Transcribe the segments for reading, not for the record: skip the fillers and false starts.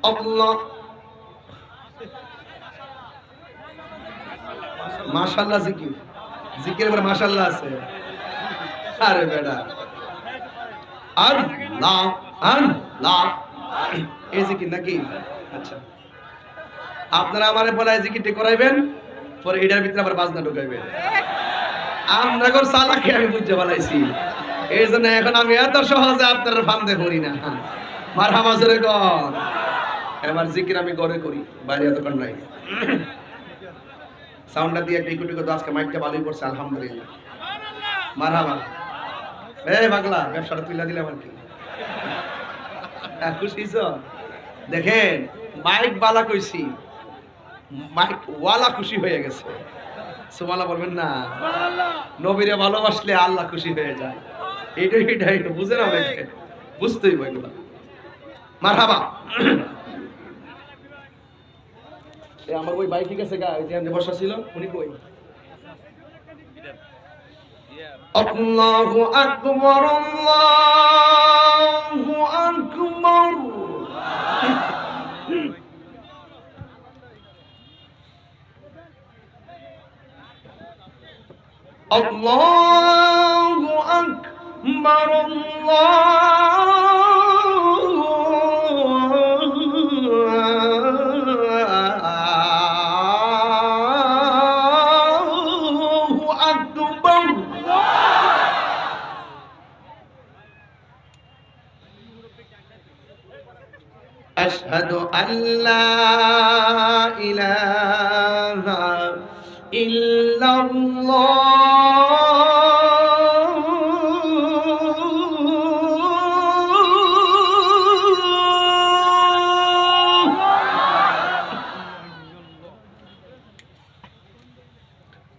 আল্লাহ মাশাআল্লাহ জিকির জিকিরের পরে মাশাআল্লাহ আছে আরে বেটা আল্লাহ আল্লাহ এই জিকির নাকি আচ্ছা আপনারা আমারে বলায় জিকিরটি করাইবেন পরে এটার ভিতরে আবার বাজনা ঢুকাইবেন আমরা কোন সালাকে আমি বুঝতে বলাইছি এই জন্য এখন আমি এত সহজে আপনার ফান্দে করি না মারহাবা জোরে কর এবার জিকির আমি ঘরে করি বাইরে এত কর নাই সাউন্ডটা দিয়ে একটা ইকুটি করে আজকে মাইকটা ভালোই করছে আলহামদুলিল্লাহ মারহাবা এই পাগলা ব্যবসাটা তুইলা দিলে আমার কি খুশি তো দেখেন মাইক বালা কইছি মাইক ওয়ালা খুশি হয়ে গেছে সুবহানাল্লাহ বলবেন না নবীরে ভালোবাসলে আল্লাহ খুশি হয়ে যায় এটাই বুঝেন অনেকে বুঝতেই হয় এগুলা মারহাবা এই আমার ওই বাইক ঠিক আছে গা এখানে বসা ছিল উনি কই আল্লাহু আকবার আল্লাহু আকবার আল্লাহু আকবার আল্লাহু আকবার আশহাদু আল্লা ইলাহা ইল্লাল্লাহ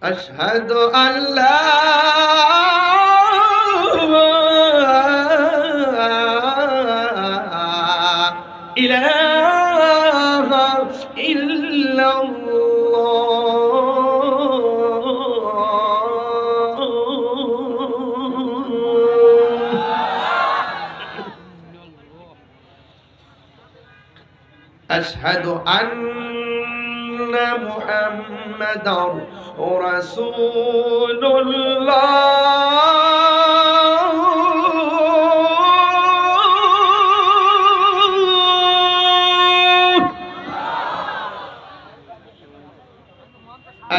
আশহাদু আল্লা ইলাহা ইল্লাল্লাহ আশহাদু আন্না মুহাম্মাদার রাসূলুল্লাহ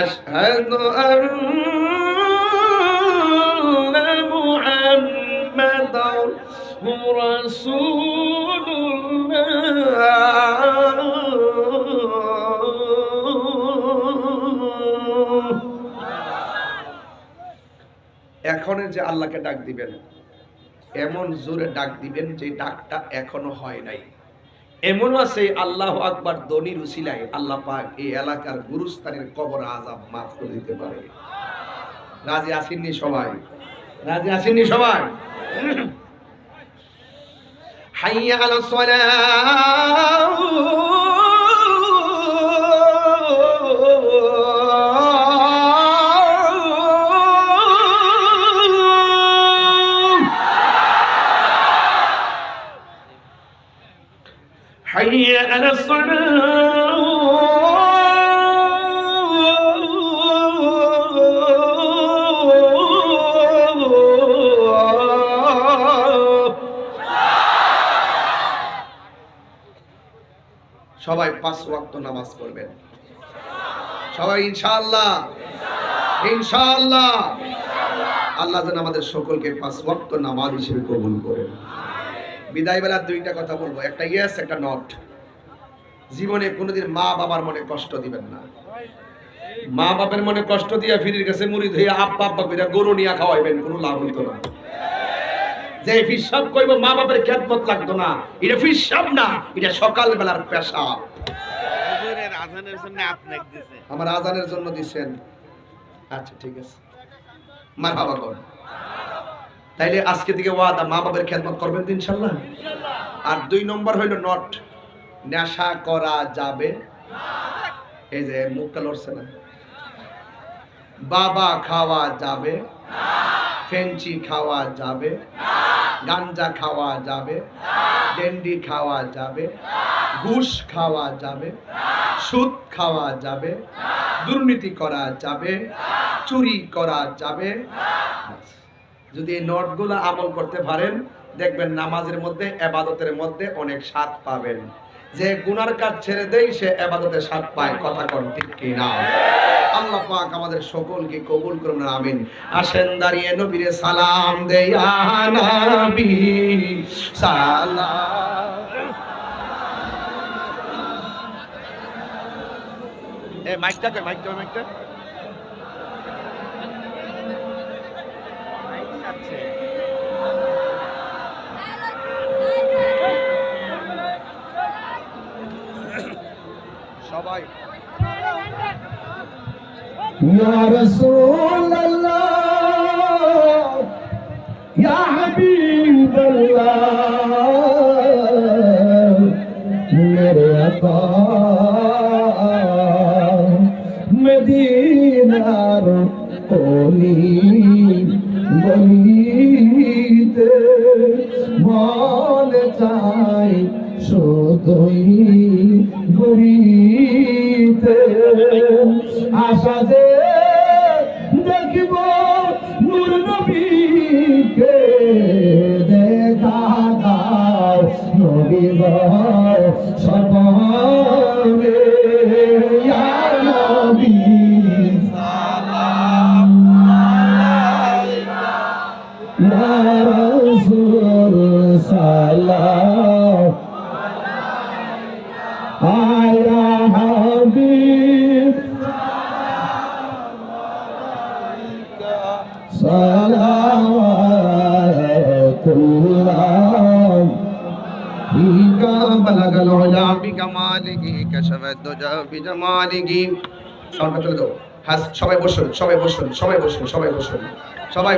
আশহাদু আন্না মুহাম্মাদার এখনের যে আল্লাহকে ডাক দিবেন এমন জোরে ডাক দিবেন যে ডাকটা এখনো হয় নাই এমন আছে আল্লাহু আকবার দনির উসিলায় আল্লাহ পাক এই এলাকার গুরুস্থানের কবর আযাব মাফ করে দিতে পারে রাজি আসেননি সবাই রাজি আসেননি সবাই হাইয়া আলাস সালাহ حي على সবাই 5 ওয়াক্ত নামাজ পড়বেন সবাই ইনশাআল্লাহ ইনশাআল্লাহ আল্লাহ যেন আমাদের সকলকে 5 ওয়াক্ত নামাজ হিসেবে কবুল করেন বিদায় বেলা দুইটা কথা বলবো একটা ইয়েস একটা নট জীবনে কোনোদিন মা বাবার মনে কষ্ট দিবেন না মা বাবার মনে কষ্ট দিয়া ফিরির কাছে মুড়ি ধুইয়া আব্বা আব্বা কইরা গরু নিয়া খাওয়াইবেন কোনো লাভ হইতো না যে ফিসাব কইব মা বাবার খেদমত লাগতো না এটা ফিসাব না এটা সকাল বেলার পেশাব হুজুরের আজানের জন্য আপনাকে দিয়েছে আমার আজানের জন্য দিবেন আচ্ছা ঠিক আছে মারহাবা কর তাইলে আজকে থেকে ওয়াদা মা বাবার খেদমত করবেন তো ইনশাআল্লাহ আর 2 নম্বর হইল নট নেশা করা যাবে না এই যে মুখটা লড়ছে না বাবা খাওয়া যাবে না ফেঞ্চি খাওয়া যাবে না গাঞ্জা খাওয়া যাবে না ডেন্ডি খাওয়া যাবে না ঘুষ খাওয়া যাবে, সুদ খাওয়া যাবে, দুর্নীতি করা যাবে, চুরি করা যাবে। যদি এই নোটগুলো আমল করতে পারেন, দেখবেন নামাজের মধ্যে, ইবাদতের মধ্যে অনেক স্বাদ পাবেন। যে গুনার কাজ ছেড়ে দেয় সে ইবাদতে স্বাদ পায়। কথা কোন ঠিক কি না? আল্লাহ পাক আমাদের সকলকে কবুল করুন, আমিন। আসেন দাঁড়িয়ে নবীরে সালাম দেই, ইয়া নবী সালাম। এ মাইকটা সবাই يا رسول الله يا حبيب الله मेरे आका মদিনার অলি গলিতে মন চাই শুধুই ঘুরিতে আশা যে দেখিব নূর নবীকে দেখা দাও নবী গো সপনে ইয়া নবী সালাম আলাইকা ইয়া রাসূল সালাম আলাইকা ইয়া হাবিব সালাওয়াতুল্লাহ বিকা বালাগাল উলা বিকামালিহি কাশাফাত দুজা বিজামালিহি। সাউন্ডটা তুলে দাও। হ্যাঁ, সবাই বসুন। সবাই